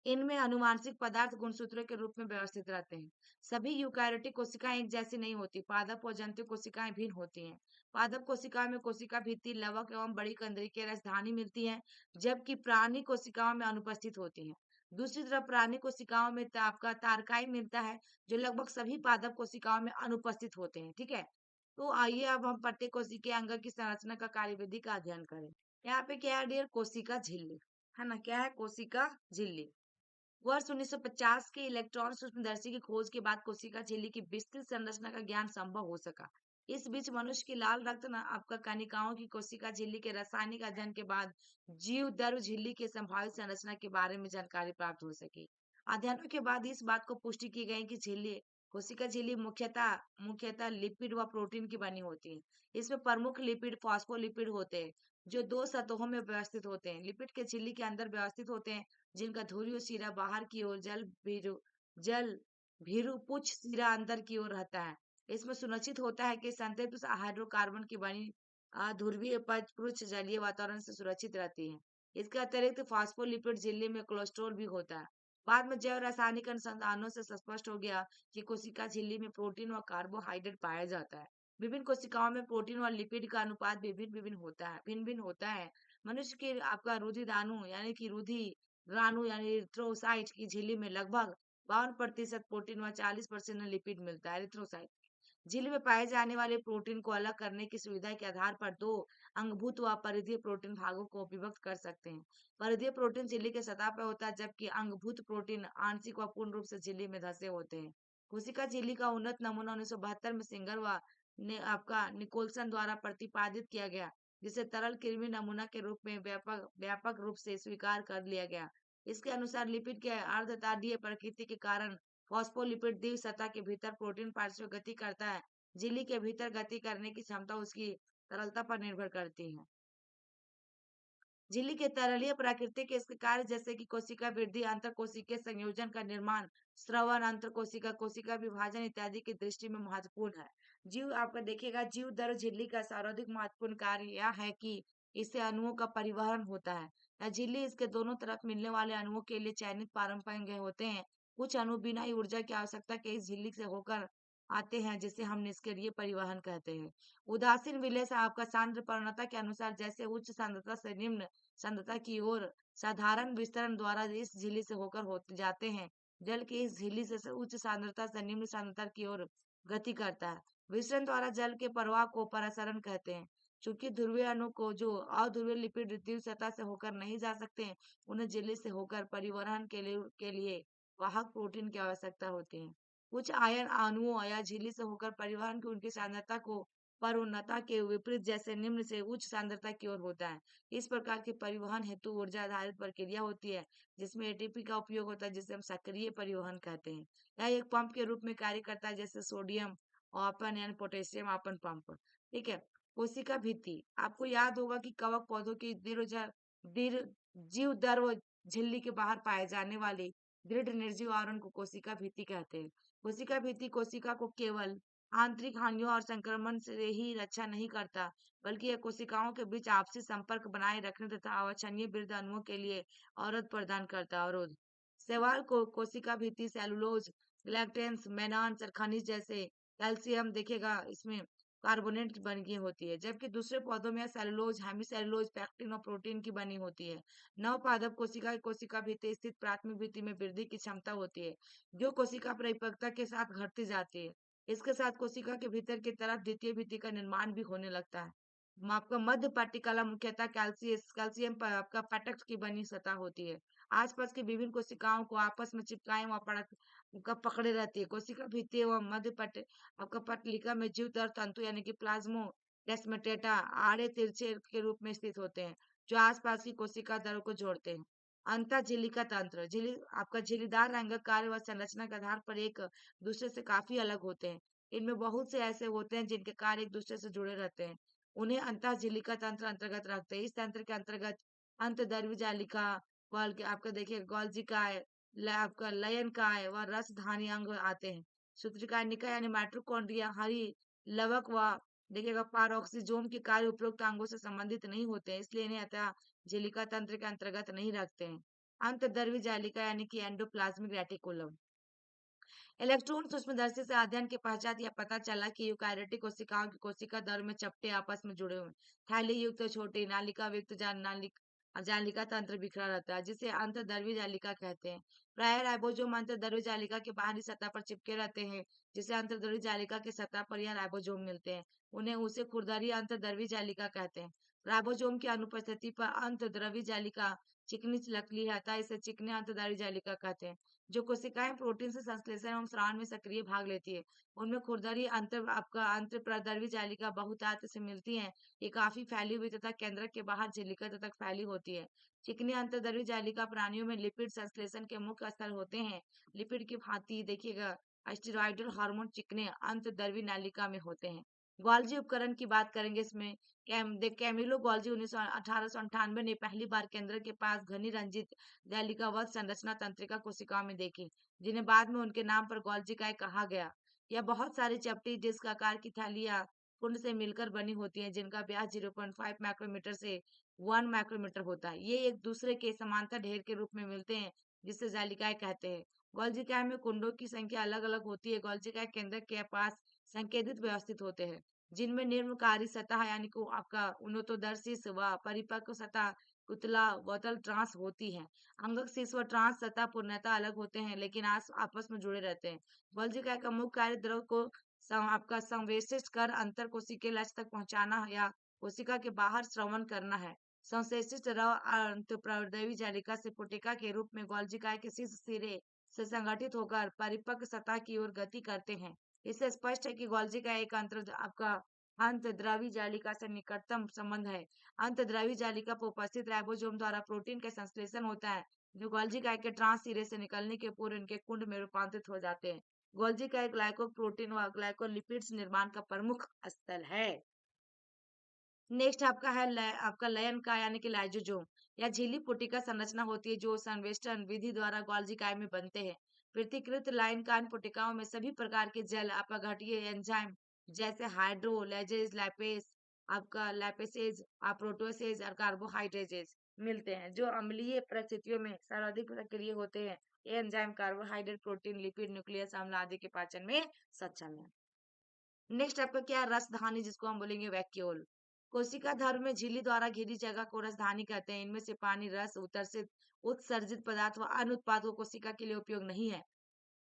इनमें अनुवांशिक पदार्थ गुणसूत्रों के रूप में व्यवस्थित रहते हैं। सभी यूकारियोटिक कोशिकाएं एक जैसी नहीं होती। पादप और जंतु कोशिकाएं भिन्न होती हैं। पादप कोशिकाओं में कोशिका भित्ति, लवक एवं बड़ी कंदरीय राजधानी मिलती है, जबकि प्राणी कोशिकाओं में अनुपस्थित होती हैं। दूसरी तरफ प्राणी कोशिकाओं में आपका तारकाई मिलता है, जो लगभग सभी पादप कोशिकाओं में अनुपस्थित होते हैं। ठीक है। तो आइए अब हम प्रत्येक कोशिकीय अंग की संरचना का कार्यविधि का अध्ययन करें। यहाँ पे क्या है डियर? कोशिका झिल्ली। है ना, क्या है कोशिका झिल्ली। वर्ष 1950 के इलेक्ट्रॉन सूक्ष्मदर्शी की खोज के बाद कोशिका झिल्ली की विस्तृत संरचना का ज्ञान संभव हो सका। इस बीच मनुष्य की लाल रक्त न आपका कनिकाओं की कोशिका झिल्ली के रासायनिक अध्ययन के बाद जीव दर्व झिल्ली की संभावित संरचना के बारे में जानकारी प्राप्त हो सकी। अध्ययनों के बाद इस बात को पुष्टि की गई कि झिल्ली कोशिका झिल्ली मुख्यतः मुख्यतः लिपिड व प्रोटीन की बनी होती है। इसमें प्रमुख लिपिड फॉस्फोलिपिड होते हैं, जो दो सतहों में व्यवस्थित होते हैं। लिपिड के झिल्ली के अंदर व्यवस्थित होते हैं, जिनका ध्रुवीय सिरा बाहर की ओर जल भीरु पुच्छ सिरा अंदर की ओर रहता है। इसमें सुनिश्चित होता है कि संतृप्त हाइड्रोकार्बन की बनी ध्रुवीय पृष्ठ जलीय वातावरण से सुरक्षित रहती है। इसके अतिरिक्त फास्फोलिपिड झिल्ली में कोलेस्ट्रॉल भी होता है। बाद में जैव रासायनिक अनुसंधानों से स्पष्ट हो गया कि कोशिका झिल्ली में प्रोटीन और कार्बोहाइड्रेट पाया जाता है। विभिन्न कोशिकाओं में प्रोटीन और लिपिड का अनुपात भिन्न भिन्न होता है। मनुष्य के आपका रुधिराणु यानी कि राणु यानी एरिथ्रोसाइट की झिल्ली में लगभग 52% प्रोटीन व 40% लिपिड मिलता है। एरिथ्रोसाइट झिल्ली में पाए जाने वाले प्रोटीन को अलग करने की सुविधा के आधार पर दो अंगभूत व परिधीय प्रोटीन भागों को विभक्त कर सकते हैं। परिधीय प्रोटीन झिल्ली के सतह पर होता है, जबकि अंगभूत प्रोटीन आंशिक व पूर्ण रूप से झिल्ली में धसे होते हैं। कोशिका झिल्ली का उन्नत नमूना 1972 में सिंगर व ने आपका निकोलसन द्वारा प्रतिपादित किया गया, जिसे तरल कृमि नमूना के रूप में व्यापक व्यापक रूप से स्वीकार कर लिया गया। इसके अनुसार लिपिड के अर्धताड़ीय प्रकृति के कारण फॉस्फोलिपिड द्वीप सतह के भीतर प्रोटीन पार्श्व गति करता है। झिल्ली के भीतर गति करने की क्षमता उसकी तरलता पर निर्भर करती है। झिल्ली के तरलीय प्रकृति के इसके कार्य जैसे कि कोशिका वृद्धि, अंतर कोशिकीय संयोजन का निर्माण, स्रवण, अंतर कोशिका कोशिका विभाजन इत्यादि की दृष्टि में महत्वपूर्ण है। जीव आपका देखिएगा जीव दर झिल्ली का सर्वाधिक महत्वपूर्ण कार्य यह है कि इससे अणुओं का परिवहन होता है। झिल्ली इसके दोनों तरफ मिलने वाले अणुओं के लिए चयनित पारंपरिक होते हैं। कुछ अणु बिना ही ऊर्जा की आवश्यकता के इस झिल्ली से होकर आते हैं, जिसे हम निष्क्रिय परिवहन कहते हैं। उदासीन विलेय से आपका सांद्र प्रवणता के अनुसार जैसे उच्च सांद्रता से निम्न सांद्रता की ओर साधारण विस्तरण द्वारा इस झिल्ली से होकर होते जाते हैं। जल की इस झिल्ली से उच्च सांद्रता से निम्न सांद्रता की ओर गति करता है। विस्तरण द्वारा जल के प्रवाह को परासरण कहते हैं। चूंकि ध्रुवीय अणु को जो अध्रुवीय लिपिड द्वीप सतह से होकर नहीं जा सकते हैं, उन्हें झिल्ली से होकर परिवहन के लिए वाहक प्रोटीन की आवश्यकता होती है। कुछ आयन अणुओं या झिल्ली से होकर परिवहन की उनकी सांद्रता को परोन्नता के विपरीत जैसे निम्न से उच्च सांद्रता की ओर होता है। इस प्रकार के परिवहन हेतु ऊर्जा आधारित प्रक्रिया होती है, जिसमें एटीपी का उपयोग होता है, जिसे हम सक्रिय परिवहन कहते हैं। यह एक पंप के रूप में कार्य करता है, जैसे सोडियम आपन यानी पोटेशियम आपन पंप। ठीक है। कोशिका भित्ति आपको याद होगा कि कवक पौधों की दृढ़ जीव दर झिल्ली के बाहर पाए जाने वाले दृढ़ निर्जीव आवरण को कोशिका भित्ति कहते हैं। कोशिका भित्ति कोशिका को केवल आंतरिक हानियों और संक्रमण से ही रक्षा नहीं करता, बल्कि यह कोशिकाओं के बीच आपसी संपर्क बनाए रखने तथा अवांछनीय वृद्धि अणुओं के लिए अवरोध प्रदान करता है। अवरोध शैवाल को कोशिका भित्ति सेलुलोज, लैक्टेंस, मेनान्स और खनिज जैसे कैल्शियम देखेगा इसमें कार्बोनेट बनी होती है, जबकि दूसरे पौधों में सेलुलोज, हेमीसेलुलोज, पैक्टिन और प्रोटीन की बनी होती है। नवपादप कोशिका की कोशिका भित्ति स्थित प्राथमिक भित्ति में वृद्धि की क्षमता होती है, जो कोशिका परिपक्वता के साथ घटती जाती है। इसके साथ कोशिका के भीतर की तरफ द्वितीय भित्ति का निर्माण भी होने लगता है। आपका मध्य पट्टिकला मुख्यतः कैल्शियम पर आपका पटक की बनी सतह होती है। आसपास की विभिन्न कोशिकाओं को आपस में चिपकाए व पकड़े रहती है। कोशिका भित्ति व मध्य पट आपका पटलिका में जीव दर तंतु यानी कि प्लाज्मोडेस्माटा आड़े तिरछे के रूप में स्थित होते हैं, जो आसपास की कोशिका दरों को जोड़ते हैं। अंतः झिल्लिका तंत्र झिल्ली आपका झिल्लीदार रंग कार्य व संरचना के आधार पर एक दूसरे से काफी अलग होते हैं। इनमें बहुत से ऐसे होते हैं जिनके कार्य एक दूसरे से जुड़े रहते हैं। उन्हें अंतः झिल्लिका तंत्र अंतर्गत रखते हैं। इस तंत्र के अंतर्गत अंतर्द्रव्य जालिका, आपका देखिए गोल्जिकाय, आपका लयनकाय व रसधानी अंग आते हैं। सूत्रिकाय निकाय यानी माइटोकॉन्ड्रिया, हरी लवक व देखिएगा पारोक्सिजोम के कार्य उपरोक्त अंगों से संबंधित नहीं होते हैं, इसलिए इन्हें अतः झिल्लिका तंत्र के अंतर्गत नहीं रखते हैं। अंतर्द्रव्य जालिका यानी कि एंडोप्लाज्मिक रेटिकुलम। इलेक्ट्रॉन सूक्ष्मदर्शी से अध्ययन के पश्चात यह पता चला कि यूकारियोटिक कोशिकाओं की कोशिका दर में चपटे आपस में जुड़े हुए हैं। थैली युक्त छोटी नालिका युक्त जालिका तंत्र बिखरा रहता है, जिसे अंतर्द्रव्य जालिका कहते हैं। प्राय राइबोसोम अंतर्द्रव्य जालिका के बाहरी सतह पर चिपके रहते हैं, जिसे अंतर्द्रव्य जालिका के सतह पर यह राइबोसोम मिलते हैं। उन्हें उसे खुरदरी अंतर्द्रव्य जालिका कहते हैं। राइबोसोम की अनुपस्थिति पर अंतर्द्रव्य जालिका चिकनी लकड़ी है, अतः इसे चिकने अंतर्द्रव्य जालिका कहते हैं। जो कोशिकाएं प्रोटीन से संश्लेषण एवं स्राव में सक्रिय भाग लेती है, उनमें खुरदरी अंतर्द्रव्य जालिका बहुतायत से मिलती है। ये काफी फैली हुई तथा केंद्रक के बाहर झिल्लिका तक फैली होती है। चिकनी अंतर्द्रव्य जालिका प्राणियों में लिपिड संश्लेषण के मुख्य स्थल होते हैं। लिपिड की भांति देखिएगा स्टेरॉयडल हार्मोन चिकने अंतर्द्रव्य नालिका में होते हैं। गोल्जी उपकरण की बात करेंगे इसमें। कैमिलो गोल्जी 1898 ने पहली बार केंद्र के पास घनी रंजित जालिकावत संरचना तंत्रिका कोशिकाओं में देखी, जिन्हें बाद में उनके नाम पर गोल्जिकाएं कहा गया। यह बहुत सारी चपटी डिस्क आकार की थैलियां कुंड से मिलकर बनी होती हैं, जिनका व्यास 0.5 माइक्रोमीटर से 1 माइक्रोमीटर होता है। ये एक दूसरे के समांतर ढेर के रूप में मिलते हैं, जिसे जालिकाएं कहते हैं। गोल्जिकाएं में कुंडों की संख्या अलग अलग होती है। गोल्जिकाएं केंद्र के पास संकेंद्रित व्यवस्थित होते हैं, जिनमें निम्नकारी सतह यानी कि आपका उन्नतोदर्शिस व परिपक्व सतह कुतला वतल ट्रांस होती है। अंगक शीर्ष व ट्रांस सतह पूर्णतः अलग होते हैं, लेकिन आपस में जुड़े रहते हैं। गोल्जिकाएं का मुख्य कार्य द्रव को आपका संवेशित कर अंतर कोशिकीय लक्ष्य तक पहुंचाना या कोशिका के बाहर श्रवण करना है। संश्लेषित द्रव अंतःप्रद्रवी जालिका से पुटिका के रूप में गोल्जिकाएं के शीर्ष सिरे से संगठित होकर परिपक्व सतह की ओर गति करते हैं। इससे स्पष्ट है कि गोल्जिका एक आपका अंतःद्रवी जालिका से निकटतम संबंध है। अंतःद्रवी जालिका पर उपस्थित राइबोसोम द्वारा प्रोटीन का संश्लेषण होता है, जो गोल्जिका के ट्रांस सिरे से निकलने के पूर्व इनके कुंड में रूपांतरित हो जाते हैं। गोल्जिका एक ग्लाइकोप्रोटीन व ग्लाइकोलिपिड्स निर्माण का प्रमुख स्थल है। नेक्स्ट आपका है आपका लयन का यानी कि लाइसोसोम। यह झिल्ली पुटिका संरचना होती है जो संवेष्टन विधि द्वारा गोल्जिकाएं में बनते हैं। पृथक्कृत लाइन कान पुटिकाओं में सभी प्रकार के जल अपघट्य एंजाइम जैसे हाइड्रोलाइजेज लैपेस आपका लैपेसेज प्रोटोसेज और कार्बोहाइड्रेजेज मिलते हैं, जो अम्लीय परिस्थितियों में सर्वाधिक सक्रिय होते हैं। ये enzyme carbohydrate protein lipid nucleus अम्ल आदि के पाचन में सक्षम है। नेक्स्ट आपका क्या है, रसधानी, जिसको हम बोलेंगे वैक्यूल। कोशिका धर्म में झिल्ली द्वारा घिरी जगह को रसधानी कहते हैं। इनमें से पानी, रस, उत्सर्जित पदार्थ व अन्य उत्पाद को कोशिका के लिए उपयोग नहीं है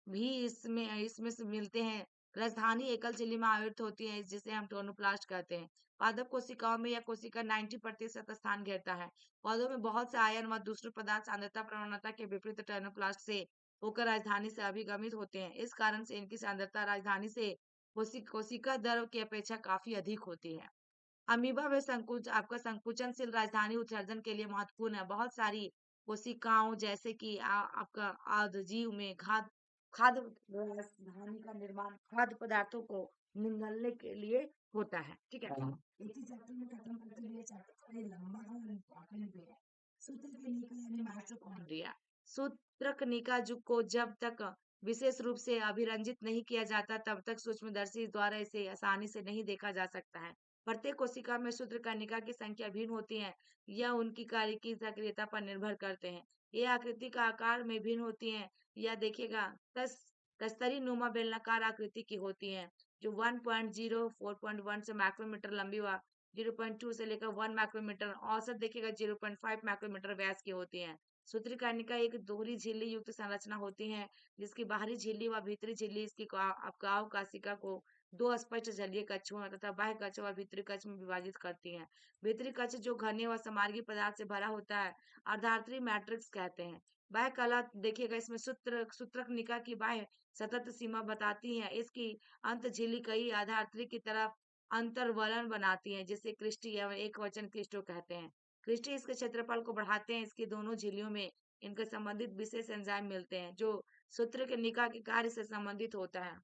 भी इसमें इसमें से मिलते हैं। रसधानी एकल झिल्ली में आवर्त होती है, जिसे हम टोनोप्लास्ट कहते हैं। पादप कोशिकाओं में यह कोशिका 90% स्थान घेरता है। पौधों में बहुत से आयन व दूसरे पदार्थ सांद्रता प्रवणता के विपरीत टोनोप्लास्ट से होकर राजधानी से अभिगमित होते हैं। इस कारण से इनकी सांद्रता राजधानी से कोशिका द्रव की अपेक्षा काफी अधिक होती है। अमीबा में आपका संकुचनशील राजधानी उत्सर्जन के लिए महत्वपूर्ण है। बहुत सारी कोशिकाओं जैसे कि आपका आदजीव में खाद्य राजधानी का निर्माण खाद्य पदार्थों को निगलने के लिए होता है। ठीक है, एक ही चैप्टर में खत्म करते हुए चैप्टर थोड़ा लंबा है और इम्पोर्टेंट भी है। सूत्रकनिका यानी माइटोकॉन्ड्रिया। सूत्रकनिका को जब तक विशेष रूप से अभिरंजित नहीं किया जाता, तब तक सूक्ष्मदर्शी द्वारा इसे आसानी से नहीं देखा जा सकता है। प्रत्येक कोशिका में सूत्रकनिका की संख्या भिन्न होती है। यह उनकी कार्य की सक्रियता पर निर्भर करते हैं। ये आकृति का आकार में भिन्न होती हैं। यह देखिएगा तस्तरी नुमा बेलनाकार आकृति की होती हैं, जो 1.0 4.1 से माइक्रोमीटर लंबी व 0.2 से लेकर 1 माइक्रोमीटर औसत देखिएगा 0.5 माइक्रोमीटर व्यास की होती हैं। सूत्रकनिका एक दोहरी झिल्ली युक्त संरचना होती है, जिसकी बाहरी झिल्ली व भीतरी झिल्ली इसकी आपका अवकाशिका को दो स्पष्ट जलीय कक्षों तथा बाह्य कक्ष व भीतरी कक्ष में विभाजित करती हैं। भीतरी कक्ष जो घने व समार्गी पदार्थ से भरा होता है, अर्धार्थी मैट्रिक्स कहते हैं। बाह्य कला देखिएगा इसमें सूत्रकनिका की बाह्य सतत सीमा बताती है। इसकी अंत झिल्ली कई अर्धार्थी की तरफ अंतर्वलन बनाती है, जिसे क्रिस्टी या एक वचन क्रिस्टो कहते हैं। क्रिस्टी इसके क्षेत्रफल को बढ़ाते हैं। इसकी दोनों झिल्लियों में इनके संबंधित विशेष एंजाइम मिलते हैं, जो सूत्रकनिका के कार्य से संबंधित होता है।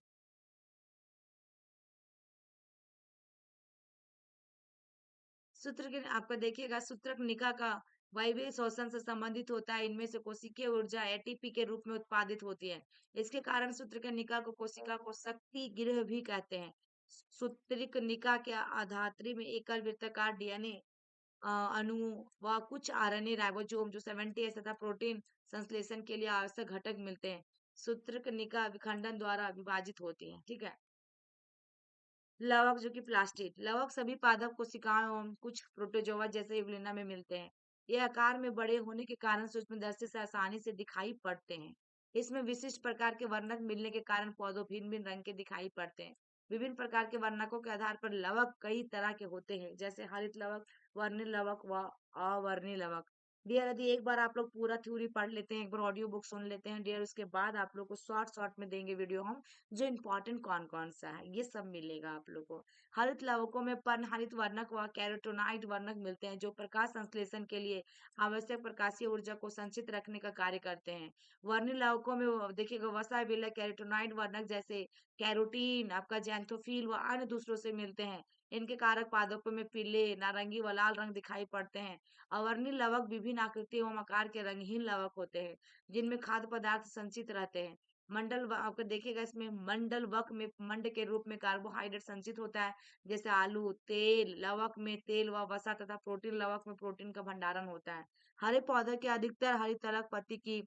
आपका देखिएगा सूत्रकनिका का वायवीय श्वसन से संबंधित होता है। इनमें से कोशिकीय ऊर्जा एटीपी के रूप में उत्पादित होती है। इसके कारण सूत्रकनिका को कोशिका को शक्ति गृह भी कहते हैं। सूत्रकनिका के आधात्री में एकल वृत्ताकार डीएनए अणु व कुछ आरएनए राइबोसोम जो 70 तथा प्रोटीन संश्लेषण के लिए आवश्यक घटक मिलते हैं, सूत्रकनिका विखंडन द्वारा विभाजित होती है। ठीक है, लवक जो कि प्लास्टिड। लवक सभी पादप कोशिकाओं एवं कुछ प्रोटोजोआ जैसे यूग्लिना में मिलते हैं। ये आकार में बड़े होने के कारण सूक्ष्मदर्शी से आसानी से दिखाई पड़ते हैं। इसमें विशिष्ट प्रकार के वर्णक मिलने के कारण पौधों भिन्न भिन्न रंग के दिखाई पड़ते हैं। विभिन्न प्रकार के वर्णकों के आधार पर लवक कई तरह के होते हैं, जैसे हरित लवक, वर्णिल लवक व अवर्णिल लवक। डियर, यदि एक बार आप लोग पूरा थ्योरी पढ़ लेते हैं, एक बार ऑडियो बुक सुन लेते हैं डियर, उसके बाद आप लोग को शॉर्ट शॉर्ट में देंगे वीडियो हम, जो इम्पोर्टेंट कौन कौन सा है ये सब मिलेगा आप लोग को। हरित लवकों में पर्णहरित वर्णक व कैरोटोनाइट वर्णक मिलते हैं, जो प्रकाश संश्लेषण के लिए आवश्यक प्रकाशीय ऊर्जा को संचित रखने का कार्य करते हैं। वर्णिल लवकों में देखिएगा वसा विलय कैरोटोनाइड वर्णक जैसे कैरोटीन, आपका जैंथोफिल व अन्य दूसरों से मिलते हैं। इनके कारक पादपों में पीले, नारंगी व लाल रंग दिखाई पड़ते हैं। अवर्णिल लवक विभिन्न आकृति एवं आकार के रंगहीन लवक होते हैं, जिनमें खाद्य पदार्थ संचित रहते हैं। आपको देखिएगा इसमें मंडल वक में मंड के रूप में कार्बोहाइड्रेट संचित होता है, जैसे आलू। तेल लवक में तेल व वसा तथा प्रोटीन लवक में प्रोटीन का भंडारण होता है। हरे पौधे के अधिकतर हरितलक पत्ती की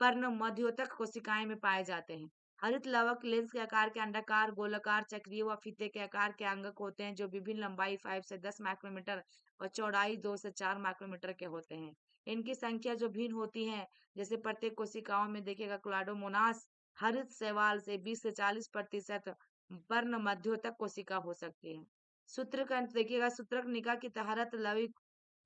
पर्ण मध्योतक कोशिकाएं में पाए जाते हैं। हरित लवक लेंस के आकार के अंडाकार, गोलाकार, चक्रीय व फीते के आकार के अंगक होते हैं, जो विभिन्न लंबाई 5 से 10 माइक्रोमीटर और चौड़ाई 2 से 4 माइक्रोमीटर के होते हैं। इनकी संख्या जो भिन्न होती है, जैसे प्रत्येक कोशिकाओं में देखिएगा क्लाडोमोनास हरित शैवाल से 20 से 40% पर्ण मध्योतक कोशिका हो सकती है। सूत्रक देखिएगा, सूत्रकनिका की तहरत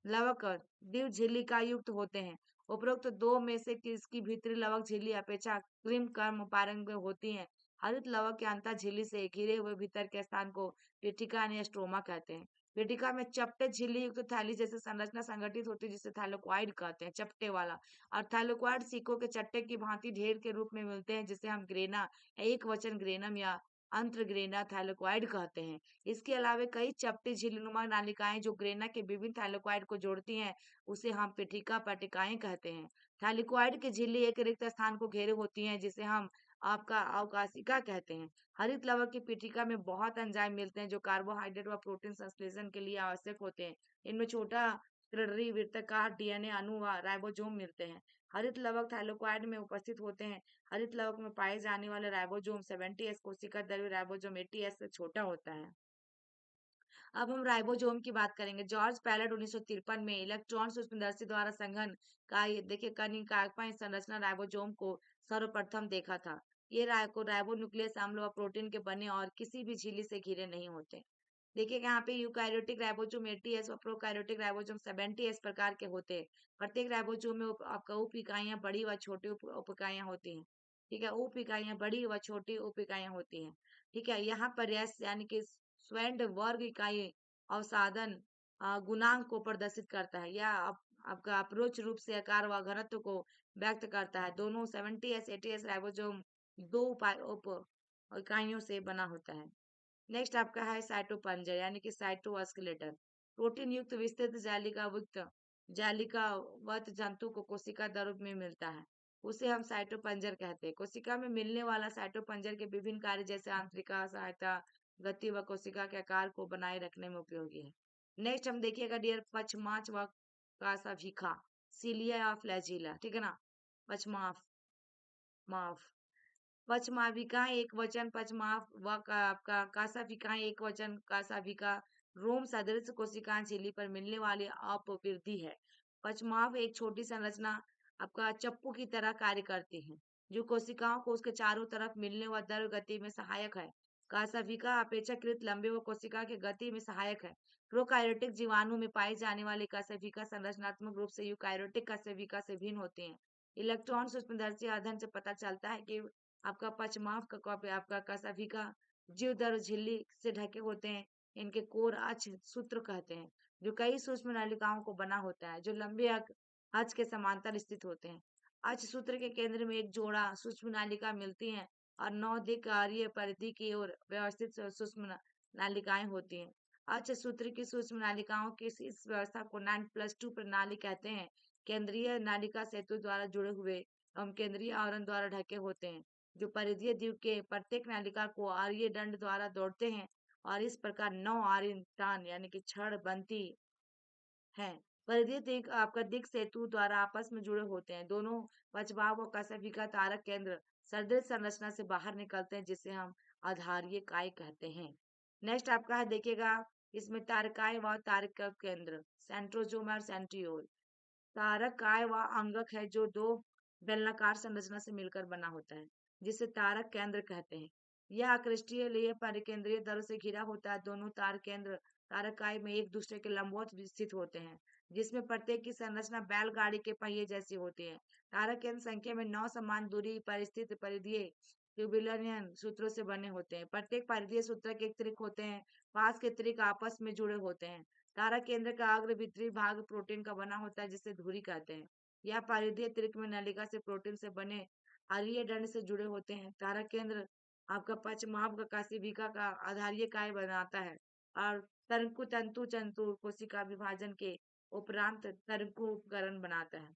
लवक द्विव झिल्लिका युक्त होते हैं। उपरोक्त दो में से किसकी भीतरी लवक झिल्ली अपेक्षा कृम कर्म पारंग में होती है। हरित लवक के अंतर झिल्ली से घिरे हुए भीतर के स्थान को पेटिका या स्ट्रोमा कहते हैं। पेटिका में चपटे झिल्ली युक्त थैली जैसे संरचना संगठित होती है, जिसे थैलेक्वाइड कहते हैं, चपटे वाला। और थैलेक्वाइड सिक्कों के चट्टे की भांति ढेर के रूप में मिलते हैं, जिसे हम ग्रेना, एक वचन ग्रेनम या अंतर्ग्रेना थैलेक्वाइड कहते हैं। इसके अलावा कई चपटी झिल्लीनुमा नालिकाएं जो ग्रेना के विभिन्न थैलेक्वाइड को जोड़ती हैं, उसे हम पेटिका पट्टिकाएं कहते हैं। थैलेक्वाइड की झिल्ली एक रिक्त स्थान को घेरे होती हैं, जिसे हम आपका अवकाशिका कहते हैं। हरित लवक की पेटिका में बहुत एंजाइम मिलते हैं, जो कार्बोहाइड्रेट व प्रोटीन संश्लेषण के लिए आवश्यक होते हैं। इनमें छोटा क्रिडरी वृत्ताकार डीएनए अणु व राइबोसोम मिलते हैं। हरित लवक थैलेक्वाइड में उपस्थित होते हैं। हरित लवक में पाए जाने वाले राइबोसोम 70S कोशिका द्रव्य राइबोसोम 80S से छोटा होता है। अब हम राइबोसोम की बात करेंगे। जॉर्ज पैलेट 1953 में इलेक्ट्रॉन सूक्ष्मदर्शी द्वारा संघन का ये देखिए कनिकात्मक संरचना राइबोसोम को सर्वप्रथम देखा था। ये राइबो न्यूक्लियस अम्ल व प्रोटीन के बने और किसी भी झिल्ली से घिरे नहीं होते। देखिए यहाँ पे यूकैरियोटिक राइबोसोम 80S और प्रोकैरियोटिक राइबोसोम 70S प्रकार के होते हैं। प्रत्येक राइबोसोम में आपका उप इकाइयां बड़ी व छोटी उप इकाइयां होती हैं। ठीक है, उप इकाइयां बड़ी व छोटी उप इकाइयां होती हैं। ठीक है, यहाँ पर यस यानी कि स्वैंड वर्ग इकाई अवसादन गुणांक को प्रदर्शित करता है, या आपका अप्रोच रूप से आकार व घनत्व को व्यक्त करता है। दोनों 70S 80S राइबोसोम दो उप इकाइयों से बना होता है। नेक्स्ट आपका है साइटोपंजर यानी कि साइटोस्केलेटन। प्रोटीन युक्त विस्तृत जालिकावत जंतु को कोशिका द्रव में मिलता है, उसे हम साइटोपंजर कहते हैं। कोशिका में मिलने वाला साइटोपंजर के विभिन्न कार्य जैसे आंतरिका सहायता, गति व कोशिका के आकार को बनाए रखने में उपयोगी है। नेक्स्ट हम देखिएगा डियर पक्षमाछ व कासाभिखा, सीलिया या फ्लैजिला। ठीक है ना, पक्षमाफ माफ पचमाविकाएं एक वचन पचमाव व आपका कासाविकाएं एक वचन कासाविका रोम सदृश कोशिकाएं झिल्ली पर मिलने वाली अपवृद्धि है। पचमाव एक छोटी संरचना आपका चप्पू की तरह कार्य करती है, जो कोशिकाओं को उसके चारों तरफ मिलने व द्रव गति में सहायक है। कासाविका अपेक्षाकृत लंबे व कोशिका की गति में सहायक है। प्रोकार्योटिक जीवाणु में पाई जाने वाली कासाविका संरचनात्मक रूप से यूकार्योटिक कासाविका से भिन्न होती है। इलेक्ट्रॉन सूक्ष्मदर्शी अध्ययन से पता चलता है कि आपका पचमाव का कॉपी आपका कसाभिका जीवदर झिल्ली से ढके होते हैं। इनके कोर अक्ष सूत्र कहते हैं, जो कई सूक्ष्म नलिकाओं को बना होता है, जो लंबे अक्ष के समांतर स्थित होते हैं। अक्ष सूत्र के केंद्र में एक जोड़ा सूक्ष्म नालिका मिलती है और 9 दिक्कारीय परिधि की ओर व्यवस्थित सूक्ष्म नालिकाएं होती हैं। अक्ष सूत्र की सूक्ष्म नालिकाओं की इस व्यवस्था को 9+2 प्रणाली कहते हैं। केंद्रीय नालिका सेतु द्वारा जुड़े हुए एवं केंद्रीय आवरण द्वारा ढके होते हैं, जो परिधीय द्वीप के प्रत्येक नालिका को आर्य दंड द्वारा दौड़ते हैं, और इस प्रकार 9 आर्य तान यानी कि छड़ बनती है। परिधीय दिक आपका दिक सेतु द्वारा आपस में जुड़े होते हैं। दोनों पचभाव और कशेफिका तारक केंद्र सदृश संरचना से बाहर निकलते हैं, जिसे हम आधारीय काय कहते हैं। नेक्स्ट आपका है देखिएगा, इसमें तारकाय व तारक केंद्र सेंट्रोजोम और सेंट्रियोल। तारक काय व अंगक है, जो दो बेलनाकार संरचना से मिलकर बना होता है, जिसे तारक केंद्र कहते हैं। यह आकृष्टीय लिए परिकेंद्रीय दरों से घिरा होता है। दोनों तार केंद्र तारकाई में एक दूसरे के लंबवत स्थित होते हैं, जिसमें प्रत्येक की संरचना बैलगाड़ी के पहिए जैसी होती है। तारक केंद्र संख्या में 9 समान दूरी पर स्थित परिधीय ट्यूबुलियन सूत्रों से बने होते हैं। प्रत्येक परिधीय सूत्र के त्रिक होते हैं। पास के त्रिक आपस में जुड़े होते हैं। तारक केंद्र का अग्र भीतरी भाग प्रोटीन का बना होता है, जिसे धुरी कहते हैं। यह परिधीय त्रिक में नलिका से प्रोटीन से बने अरीय दंड से जुड़े होते हैं। तारक केंद्र आपका पश्चमाभ का काशिका का आधारीय काय बनाता है और तंतु तंतु तंतु कोशिका विभाजन के उपरांत तंतु उपकरण बनाता है।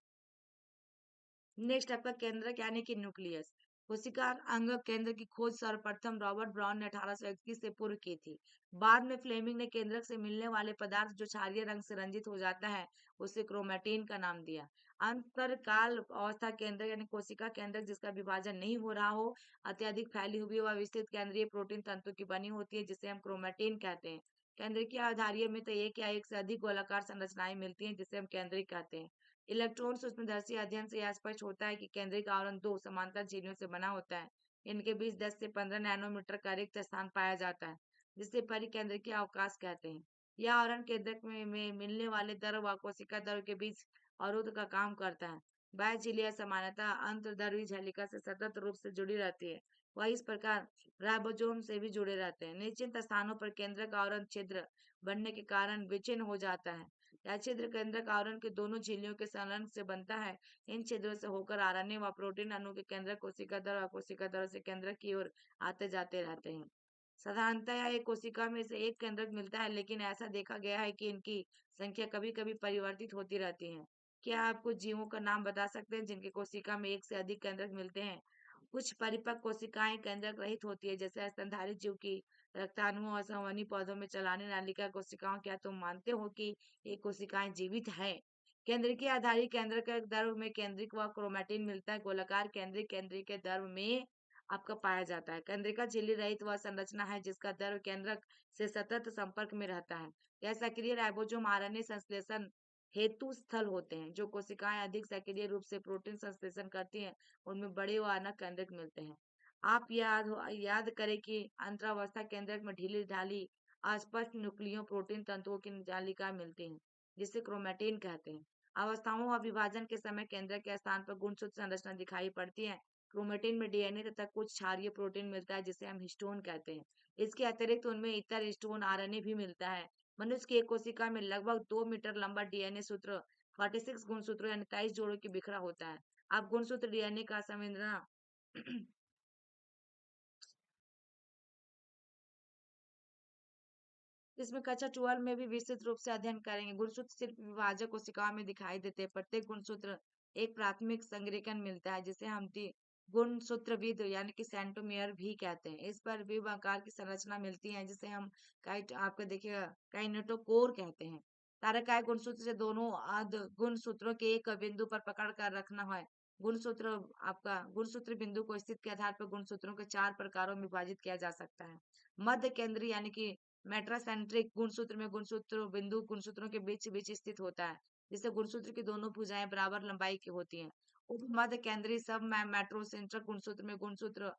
नेक्स्ट आपका केंद्रक यानी कि न्यूक्लियस। कोशिका अंग केंद्र की खोज सर्वप्रथम रॉबर्ट ब्राउन ने 1821 से पूर्व की थी। बाद में फ्लेमिंग ने केंद्रक से मिलने वाले पदार्थ जो क्षारीय रंग से रंजित हो जाता है, उसे क्रोमैटिन का नाम दिया। अंतरकाल अवस्था केंद्र यानी कोशिका केंद्रक जिसका विभाजन नहीं हो रहा हो, अत्यधिक फैली हुई व विस्तृत केंद्रीय प्रोटीन तंतु की बनी होती है, जिसे हम क्रोमैटिन कहते हैं। केंद्रीय आधारीय में तो एक या एक से अधिक गोलाकार संरचनाएं मिलती हैं, जिसे हम केंद्रिक कहते हैं। इलेक्ट्रॉन सूक्ष्मदर्शी अध्ययन से यह स्पष्ट होता है कि केंद्रिक आवरण दो समांतर झिल्लियों से बना होता है। इनके बीच 10 से 15 नैनोमीटर का रिक्त स्थान पाया जाता है, जिसे परिकेंद्रकीय अवकाश कहते हैं। यह आवरण केंद्रक में मिलने वाले द्रव व कोशिका द्रव के बीच अवरोध का काम करता है। बाह्य झिल्लियां सामान्यतः अंतर्द्रवीय झल्लिका से सतत रूप से जुड़ी रहती है। वह इस प्रकार राइबोसोम से भी जुड़े रहते हैं। निश्चित स्थानों पर केंद्रक आवरण छिद्र बनने के कारण विच्छिन्न हो जाता है। यह छिद्र केंद्रक आवरण के दोनों झिल्लियों के संलग्न से बनता है। इन छिद्रों से होकर आरएनए व प्रोटीन अणु के केंद्रक कोशिका द्रव व कोशिका द्रव से केंद्रक की ओर आते जाते रहते हैं। साधारणतः एक कोशिका में से एक केंद्रक मिलता है, लेकिन ऐसा देखा गया है कि इनकी संख्या कभी-कभी परिवर्तित होती रहती है। क्या आप कुछ जीवों का नाम बता सकते हैं जिनकी कोशिका में एक से अधिक केंद्रक मिलते हैं? कुछ परिपक्व कोशिकाएं केंद्रक रहित होती है, जैसे स्तनधारी जीव की रक्ताणुओं और संवहनी पौधों में चलाने नालिका कोशिकाओं। क्या तुम मानते हो कि ये कोशिकाएं जीवित है? केंद्रीय आधारित केंद्रक द्रव में केंद्रिक व क्रोमैटिन मिलता है। गोलाकार केंद्रिक के द्रव में आपका पाया जाता है। केंद्रिका झिल्ली रहित वह संरचना है जिसका द्रव केंद्रक से सतत संपर्क में रहता है। यह सक्रिय राइबोसोम आरएनए संश्लेषण हेतु स्थल होते हैं। जो कोशिकाएं अधिक सक्रिय रूप से प्रोटीन संश्लेषण करती हैं, उनमें बड़े व अनक केंद्रक मिलते हैं। आप याद करें कि अंतरावस्था केंद्रक में ढीली ढाली अस्पष्ट न्यूक्लियो प्रोटीन तंतुओं की जालिका मिलती है, जिसे क्रोमैटिन कहते हैं। अवस्थाओं और विभाजन के समय केंद्रक के स्थान पर गुणसूत्र संरचना दिखाई पड़ती है। क्रोमैटिन में डीएनए तथा कुछ क्षारीय प्रोटीन मिलता है, जिसे हम हिस्टोन कहते हैं। इसके अतिरिक्त उनमें इतर हिस्टोन आरएनए भी मिलता है। मनुष्य की एक कोशिका में लगभग 2 मीटर लंबा डीएनए सूत्र 46 गुणसूत्रों यानी 23 जोड़ों की बिखरा होता है। आप गुणसूत्र डीएनए का संवेदना इसमें कक्षा 12 में भी विस्तृत रूप से अध्ययन करेंगे। गुणसूत्र सिर्फ विभाजक कोशिकाओं में दिखाई देते हैं। प्रत्येक गुणसूत्र एक प्राथमिक संग्रहण मिलता है, जिसे हम गुणसूत्रविद यानी कि सेंट्रोमियर भी कहते हैं। इस पर विभिन्न आकार की संरचना मिलती है, जिसे हम काइट आपका देखिएगा काइनेटोकोर कहते हैं। तारकाय गुणसूत्र से दोनों गुणसूत्रों के एक बिंदु पर पकड़ कर रखना है। गुणसूत्र आपका गुणसूत्र बिंदु को स्थिति के आधार पर गुणसूत्रों के 4 प्रकारों में विभाजित किया जा सकता है। मध्य केंद्रीय यानी कि मेट्रासेंट्रिक गुणसूत्र में गुणसूत्र बिंदु गुणसूत्रों के बीच बीच स्थित होता है, जिससे गुणसूत्र की दोनों भुजाएं बराबर लंबाई की होती हैं। उपमध्य केंद्रीय सब मेट्रोसेंट्रिक गुणसूत्र में गुणसूत्र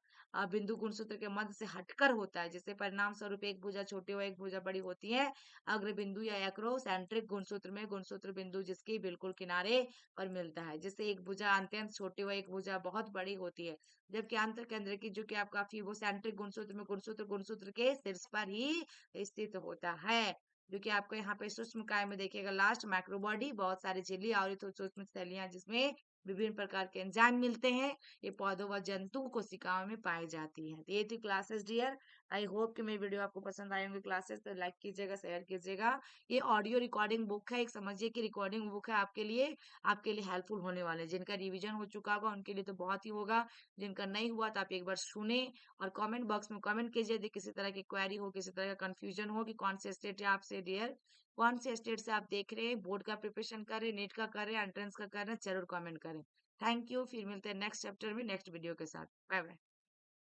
बिंदु गुणसूत्र के मध्य से हटकर होता है, जिससे परिणाम स्वरूप एक भुजा छोटी और एक भुजा बड़ी होती है। अग्र बिंदु या एक्रोसेंट्रिक गुणसूत्र में गुणसूत्र बिंदु जिसके बिल्कुल किनारे पर मिलता है, जिससे एक भुजा अत्यंत छोटी व एक भुजा बहुत बड़ी होती है। जबकि आंतर केंद्र की जो कि आपका फिबोसेंट्रिक गुणसूत्र में गुणसूत्र गुणसूत्र के शीर्ष पर ही स्थित होता है। जो कि आपको यहाँ पे सूक्ष्म काय में देखिएगा लास्ट माइक्रोबॉडी बहुत सारी झिल्ली और सूक्ष्म थैलियां जिसमें विभिन्न प्रकार के एंजाइम मिलते हैं। ये पौधों व जंतु कोशिकाओं में पाई जाती है। तो ये थी क्लासेस डियर। आई होप कि मेरी वीडियो आपको पसंद आई होंगी क्लासेस, तो लाइक कीजिएगा, शेयर कीजिएगा। ये ऑडियो रिकॉर्डिंग बुक है, एक समझिए कि रिकॉर्डिंग बुक है आपके लिए हेल्पफुल होने वाले। जिनका रिविजन हो चुका होगा उनके लिए तो बहुत ही होगा, जिनका नहीं हुआ तो आप एक बार सुने और कमेंट बॉक्स में कमेंट कीजिए यदि किसी तरह की क्वेरी हो, किसी तरह का कंफ्यूजन हो कि कौन से स्टेट है आपसे डियर, कौन से स्टेट से आप देख रहे हैं, बोर्ड का प्रिपरेशन कर रहे हैं, नीट का कर रहे हैं, एंट्रेंस का कर रहे हैं, जरूर कमेंट करें। Thank you. फिर मिलते हैं नेक्स्ट चैप्टर में नेक्स्ट वीडियो के साथ। Bye bye.